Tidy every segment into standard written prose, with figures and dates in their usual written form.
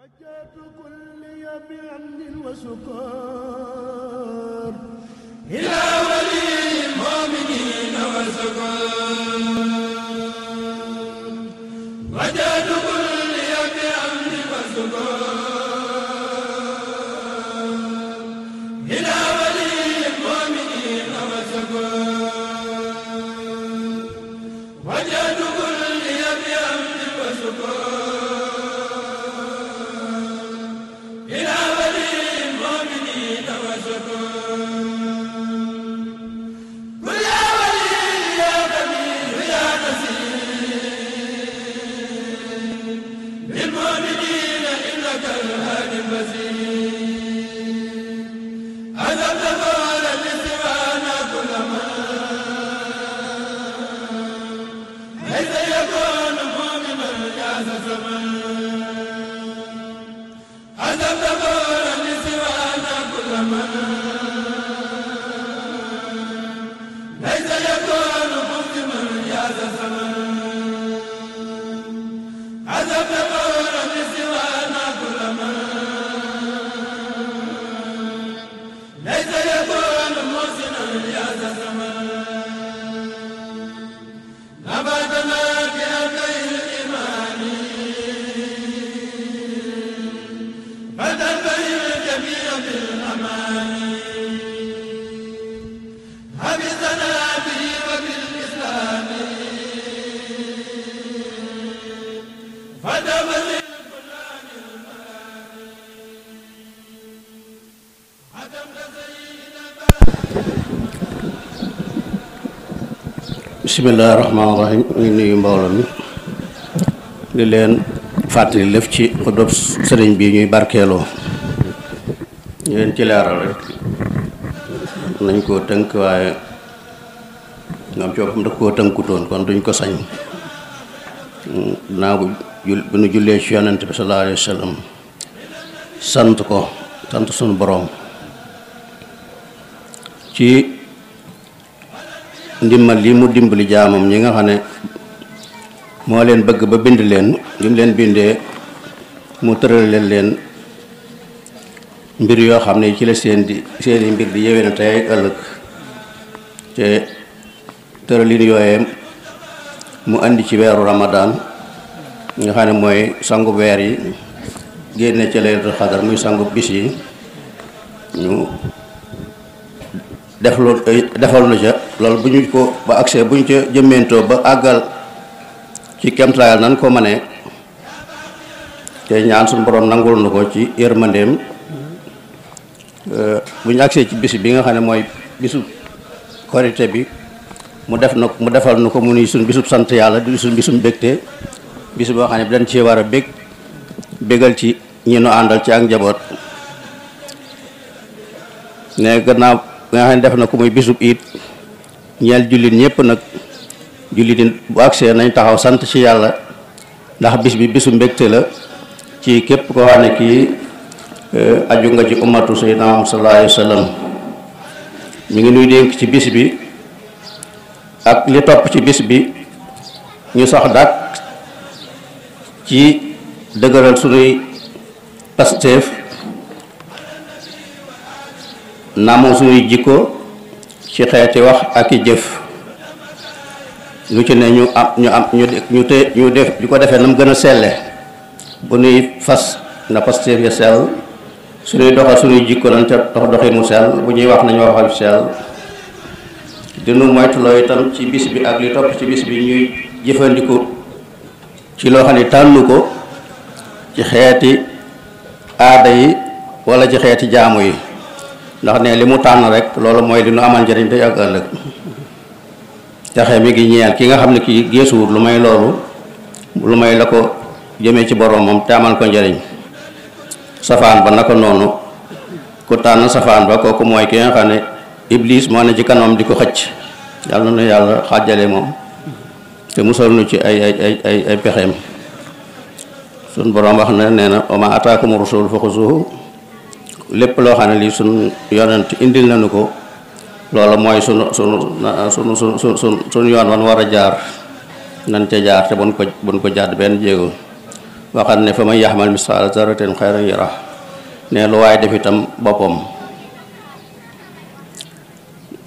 حاجات كل بأمن وسكر إلى ولي المؤمنين وسكر حاجات كل بأمن وسكر إلى ولي المؤمنين وسكر حاجات كل بأمن وسكر bismillaahi rahmaani rahiim. ñu nuyu mbooloo mi di leen fàttali lëf ci xutub sëriñ bi ñuy barkeeloo ñu leen ci leeral rek nañ koo tënk waaye ngam coopam daf koo tënkutoon kon duñ ko sañ naa bu nu jullee ci yonent bi sallallaahu alayhi wa sallam sant sunu boroom ci ndimmal li mu dimbali jaamam ñi nga xam ne moo leen bëgg ba bind leen li mu leen bindee mu tëral leen mbir yoo xam ne ci la seeni mbir di yewee na tey ëllëg te tëralin yooyee mu indi ci weeru Ramadan nga xam ne mooy sangu weer yi génne ca laylatul xadar muy sangu bis yi ñu defal na ca loolu bu ñu ko ba accès bu ñu ca jëmmeentoo ba àggal ci kemtaayal nan ko mënee te ñaan suñu borom nangul na ko ci yërmandeem bu ñu accès ci bis bi nga xam ne mooy bisu korité bi mu defal na ko mu ni suñ bisub sant yàlla di suñ bisum bégte bis boo xam ne bi dañ ci war a bégal ci ñi nu àndal ci ak njaboot ne gannaaw nga xam ne def na ko muy bisub it ñeel jullit ñëpp nag jullit bu agsee nañ taxaw sant ci yàlla ndax bis bi bisu mbégte la ci képp koo xam ne kii aju nga ci ummatu sayyidina Muhammad sallallahu alayhi wa sallam mi ngi nuy dénk ci bis bi ak li topp ci bis bi ñu sax dàkk ci dëgëral sunuy pasteef namoo suñuy jikko ci xeeti wax ak i jëf lu ci ne ñu def di ko defee na mu gën a selle bu nuy fas na pasteef ya sell suñuy doxal suñuy jikko nañ ca doxin mu sell bu ñuy wax nañu waxal sell dinu moytuloo itam ci bis bi ak li topp ci bis bi ñuy jëfandiku ci loo xam ne tànnu ko ci xeeti aada yi wala ci xeeti jaamu yi ndax ne li mu tànn rek loolu mooy li nu amal njëriñ tey ak ëllëg texe mi ngi ñeel ki nga xam ne kii géesuwut lu may loolu lu may la ko jëmee ci boroomam te amal ko njëriñ safaan ba naka noonu ku tànn safaan ba kooku mooy ki nga xam ne iblis moo ne ci kanam di ko xëcc yàlla na yàlla xàjjale moom te musal nu ci ay pexeem sun boroom wax na nee na wa maa ataakumu rasul fa xuzuhu lépp loo xam ne lii suñ yonent indil nañu ko loolu mooy sunu yoon wan war a jaar nan ca jaar te buñ ko jàdd benn jéego waxal ne fa man yaxmal misqaala zarratin xayran yarah ne lu waaye def itam boppam.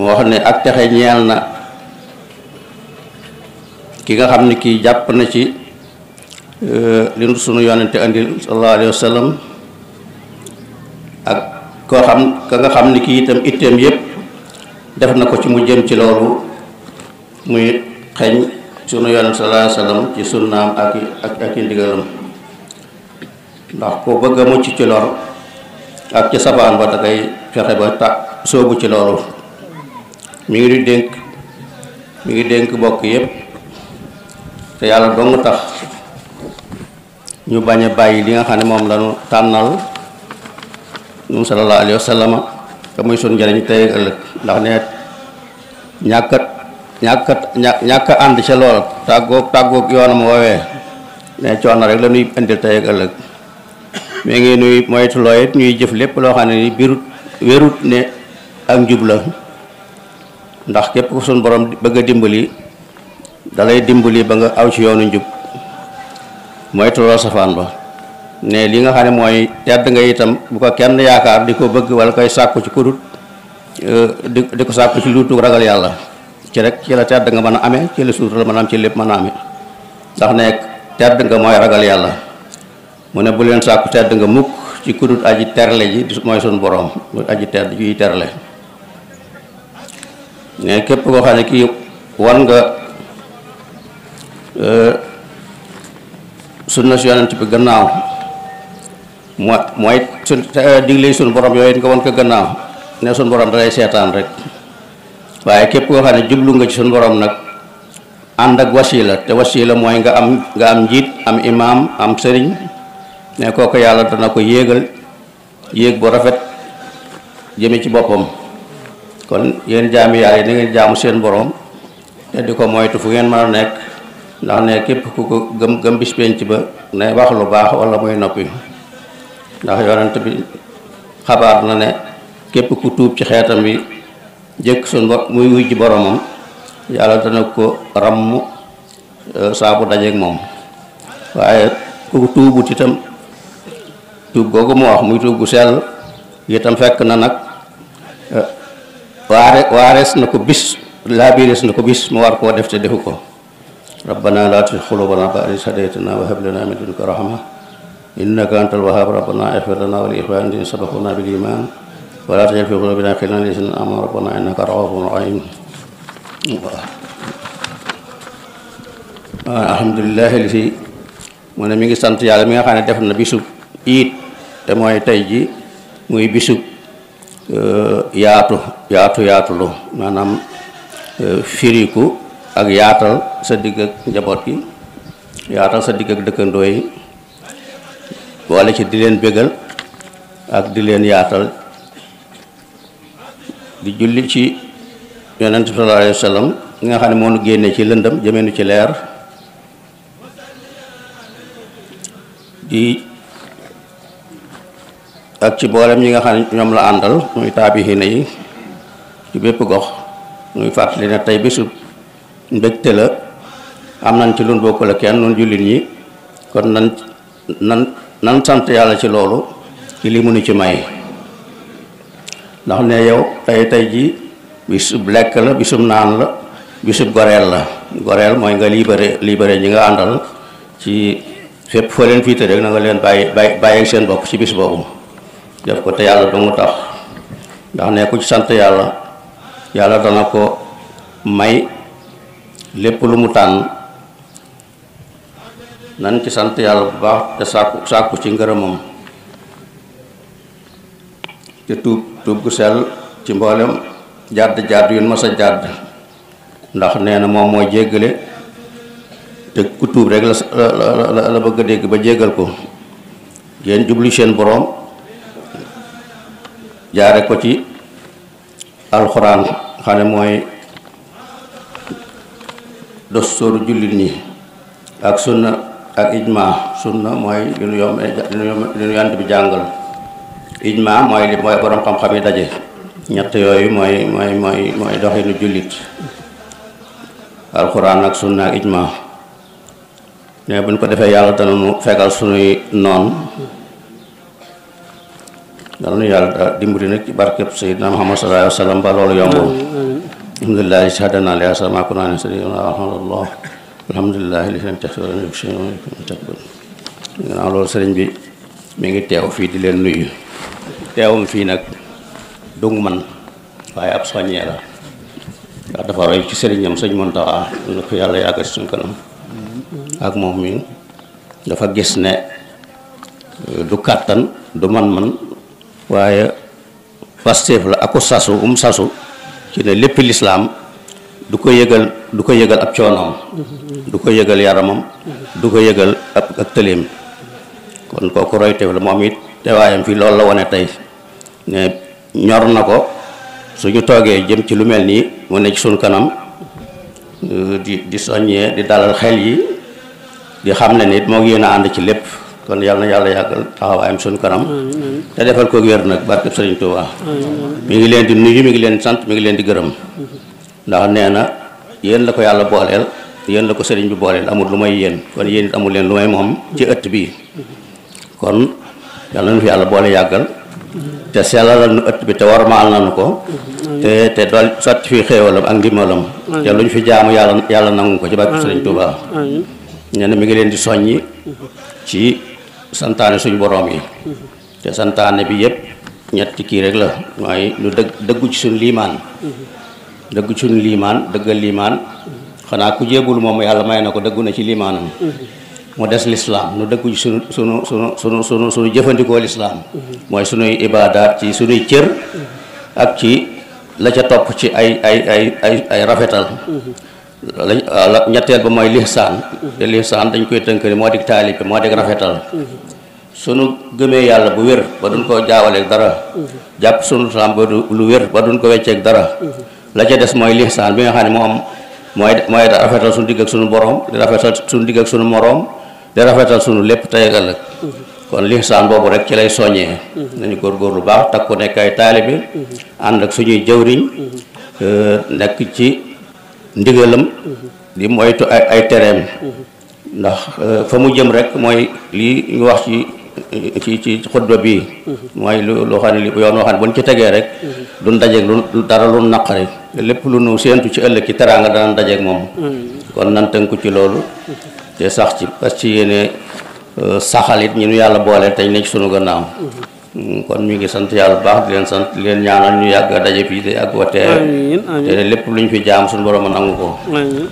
mu wax ne ak texe ñeel na ki nga xam ne kii jàpp na ci li nu sunu yonente andil sallallahu alayhi wa sallam ak koo xam ka nga xam ne kii itam itteem yépp def na ko ci mu jëm ci loolu muy xeeñ sunu yonente sallallahu alayhi wa sallam ci sunnaam ak i ndigalam. ndax ko bëgg a mucc ci lor ak ci safaan ba da ngay fexe ba soobu ci loolu. mi ngi dénk bokk yépp te yàlla dong tax ñu bañ a bàyyi li nga xam ne moom lañu tànnal ñun sallallahu alayhi wa sallam te muy sun njëriñ tey ak ëllëg. ndax ne ñàkk ànd ca lool tàggoog yoonam woowee ne coono rek la ñuy indil tey ak ëllëg. mais ngi nuy moytuloo it ñuy jëf lépp loo xam ne ni wérut ne ak njub la. ndax képp ku suñ borom bëgg a dimbali dalay dimbali ba nga aw ci yoonu njub moytuloo safaan ba. ne li nga xam ne mooy tedd nga itam bu ko kenn yaakaar di ko bëgg wala koy sàkku ci kudut di ko sàkku ci luutu ragal yàlla ci rek ci la tedd nga mën a amee ci la suutu la mën a am ci lépp mën a amee. ndax ne tedd nga mooy ragal yàlla. mu ne bu leen sàkku tedd nga mukk ci kudut aji terle ji mooy suñ borom mu aji tedd juy terle. ne képp koo xam ne kii wan nga sunna si yonent bi gannaaw mooy sun digle suñ borom yooyu nga wan ko gannaaw ne suñ borom dalay seetaan rek. waaye képp koo xam ne jublu nga ci suñ borom nag ànd ak wasila te wasila mooy nga am njiit am imaam am sëriñ ne kooku yàlla dana ko yéegal yéeg bu rafet jëme ci boppam. kon yéen jaami yàlla yi na ngeen jaamu seen borom te di ko moytu fu ngeen mën a nekk. ndax ne képp ku ko gëm bis penc ba ne wax lu baax wala muy noppi. ndax yonent bi xabaar na ne képp ku tuub ci xeetam bi jëkk suñ muy wuy ji boromam yàlla dana ko ràmm saabu dajeek moom. waaye ku tuubut itam tuub googu mu wax muy tuub gu sell itam fekk na nag waarees na ko bis laabirees na ko bis mu war koo def te defu ko. rabbana laa tuzigh quluubana ba'da idh hadaytana wa hab lana min ladunka rahma innaka antal wahhab rabbana ighfir lana wa li ikhwanina alladhina sabaquna bil iman wa la taj'al fi qulubina ghillan lil ladzina amanu rabbana innaka ra'ufun rahim. alhamdulilah li si mu ne mi ngi sant yàlla mi nga xam ne def na bisub iit te mooy tey ji muy bisub yaatulu maanaam firiku ak yaatal sa digg ak njaboot gi yaatal sa digg ak dëkkandoo yi boole ci di leen bégal ak di leen yaatal di julli ci yonent bi sallallahu alayhi wa sallam nga xam ne moo nu génne ci lëndëm jëmeenu ci leer di ak ci boolem ñi nga xam ne ñoom la àndal muy taabixiina yi ci bépp gox muy fàttali ne tey bisu mbégte la am nañ ci lun bokk la kenn nun jullit ñi kon nan sant yàlla ci loolu ci li mu nu ci may. ndax ne yow tey ji bisub lekk la bisub naan la bisub goreel la. goreel mooy nga libéré ñi nga àndal ci fépp foo leen fiite rek na nga leen bàyyi seen bopp ci bis boobu def ko te yàlla dongu tax. ndax ne ku ci sant yàlla dana ko may lépp lu mu tànn. nan ci sant yàlla bu baax te sàkku ci ngërëmam te tuub gu sell ci mboolem jàdd yun mas a jàdd. ndax nee na moom mooy jéggale te ku tuub rek la bëgg a dégg ba jéggal ko. ngeen jublu seen boroom jaare ko ci alxuraan xam ne mooy dastooru jullit ñi ak sunna ak ijma. sunna mooy li nu yant bi jàngal. ijma mooy boroom xam-xam yi daje. ñett yooyu mooy doxinu jullit alxuraan ak sunna ak ijma. ne buñ ko defee yàlla dana nu fegal sunuy noon dana nu yàlla dimbali nag ci barkeb Seydina Muhammad sallallahu alayhi wa sallam ba loolu yombul alhamdulillahi shahadana li asama kunana sayyidina alhamdulillah alhamdulillahi li leen ginnaaw loolu sëriñ bi mi ngi teew fii di leen nuyu teewum fii nag dungu man waaye ab soññee la ndax dafa roy ci sëriñam sëñ Muntaxa na ko yàlla yàggal ci suñu kanam ak moom mi dafa gis ne du kàttan du man-man waaye Pastef la aku sasu sasu ci ne lépp lislaam du ko yëgal ab coonoom du ko yëgal yaramam du ko yëgal ak tëleem kon kooku royteef la moom it teewaayam fii loolu la wane tey ne ñor na ko suñu toogee jëm ci lu mel nii mu ne ci suñu kanam di soññee di dalal xel yi di xam ne nit moo ngi yéen a ànd ci lépp kon yàlla na yàlla yàggal taxawaayam suñu kanam te defal ko wér nag barkeb Sëriñ Tuubaa mi ngi leen di nuyu mi ngi leen di sant mi ngi leen di gërëm ndax nee na yéen la ko yàlla booleel yéen la ko sëriñ bi booleel amul lu may yéen kon yéen it amul leen lu may moom ci ëtt bii kon yàlla na fi yàlla boole yàggal te sellalal nu ëtt bi te warmaal nañu ko te dool sotti fi xéewalam ak ndimbalam te lu ñu fi jaamu yàlla nangu ko ci barke Sëriñ Tuubaa nee na mi ngi leen di soññi ci santaane suñu boroom yi te santaane bi yëpp ñetti kii rek la mooy lu dëggu ci suñu liimaan dëggu ci suñu liimaan dëggal liimaan xanaa ku jéebul moom yàlla may na ko dëggu na ci liimaanam mu des lislaam nu dëggu ci sunu jëfandikoo lislaam mooy sunuy ibaadaat ci sunuy cër ak ci la ca topp ci ay rafetal ñetteel ba mooy lihsaan te lihsaan dañ koy tënk ni moo dig taalibe moo dig rafetal sunu gëmee yàlla bu wér ba duñ ko jaawaleeg dara jàpp sunu lislaam ba lu wér ba duñ ko wecceeg dara la ca des mooy lihsaan bi nga xam ne moom mooy da rafetal suñu digg ak suñu borom di rafetal suñu digg ak suñu moroom di rafetal suñu lépp tey ak ëllëg kon lihsaan boobu rek ci lay soññee nañu góorgóorlu baax takku nekk ay taalibe ànd ak suñuy jëwriñ nekk ci ndigalam di moytu ay tereem ndax fa mu jëm rek mooy lii ñu wax ci xutba bi mooy loo xam ne li yoon woo xam ne bu ñu ci tegee rek duñ dajeeg lu dara lu naqari lépp lu nu séentu ci ëllëg ci teraanga danañ dajeeg moom kon nan tënku ci loolu te sax ci parce que yéene saxalit ñu nu yàlla boole teñ ne ci sunu gannaaw kon mi ngi sant yàlla bu baax di leen sant di leen ñaanal ñu yàgg a daje fii te yàgg wa teew te lépp lu ñu fi jaam suñu borom a nangu ko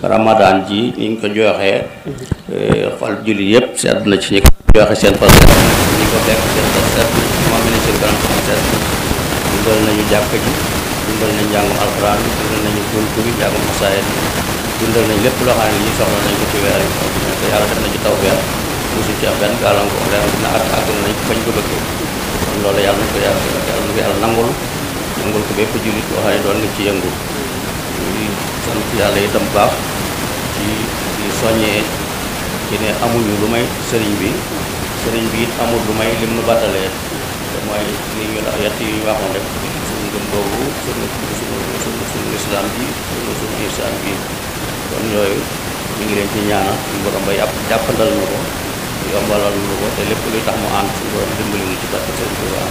ramadan ji ni ñu ko joxee xol julli yëpp sedd na ci ñi ko joxe seen pas ñi ko fekk seen pas sedd moom mi ne seen kanam pas sedd dundal nañu jàkk ji dundal nañu njàngum alxuraan dundal nañu kulku bi njàngum masaayid dundal nañ lépp loo xam ne li soxla nañ ko ci weer yi te yàlla def na ci taw weer musu ci am benn gàllankoor leer dina àgg nañ bañ ko bëggee kon loolu yàlla na ko yàlla nangul ko bépp jullit boo xam ne doon nga ci yëngu di sant yàlla itam baax ci soññee ci ne amuñu lu may sëriñ bi it amul lu may lim nu battalee te mooy li ñu yett yi ñu waxoon rek suñu ngëm boobu suñu islam bi suñu ihsaan bi kon yooyu ñu ngi leen ci ñaanal suñu borom ba jàppandal na ko yombalal na ko te lépp luy tax mu ànd suñu borom dimbali ñu ci barke Sëriñ Tuubaa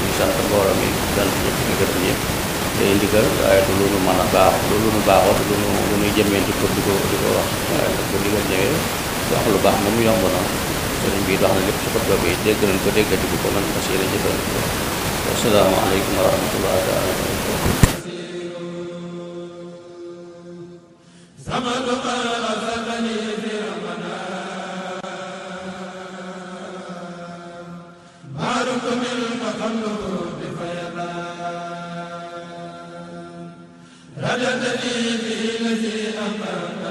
ñu sant mbooloo mi sant ñëpp di gërëm ñëpp day ndigal waaye du lu nu mën a baax lu nu baaxoo du lu nuy jëmee di ko wax waaye bu ndigal ñëwee wax lu baax moom yomb na sëriñ bi dox na lépp ci xutba bi dégg nañ ko déggati ko man fas yéene jëfal ko asalaamaaleykum wa rahmatullahi taala wa رجعتني به الذي أمر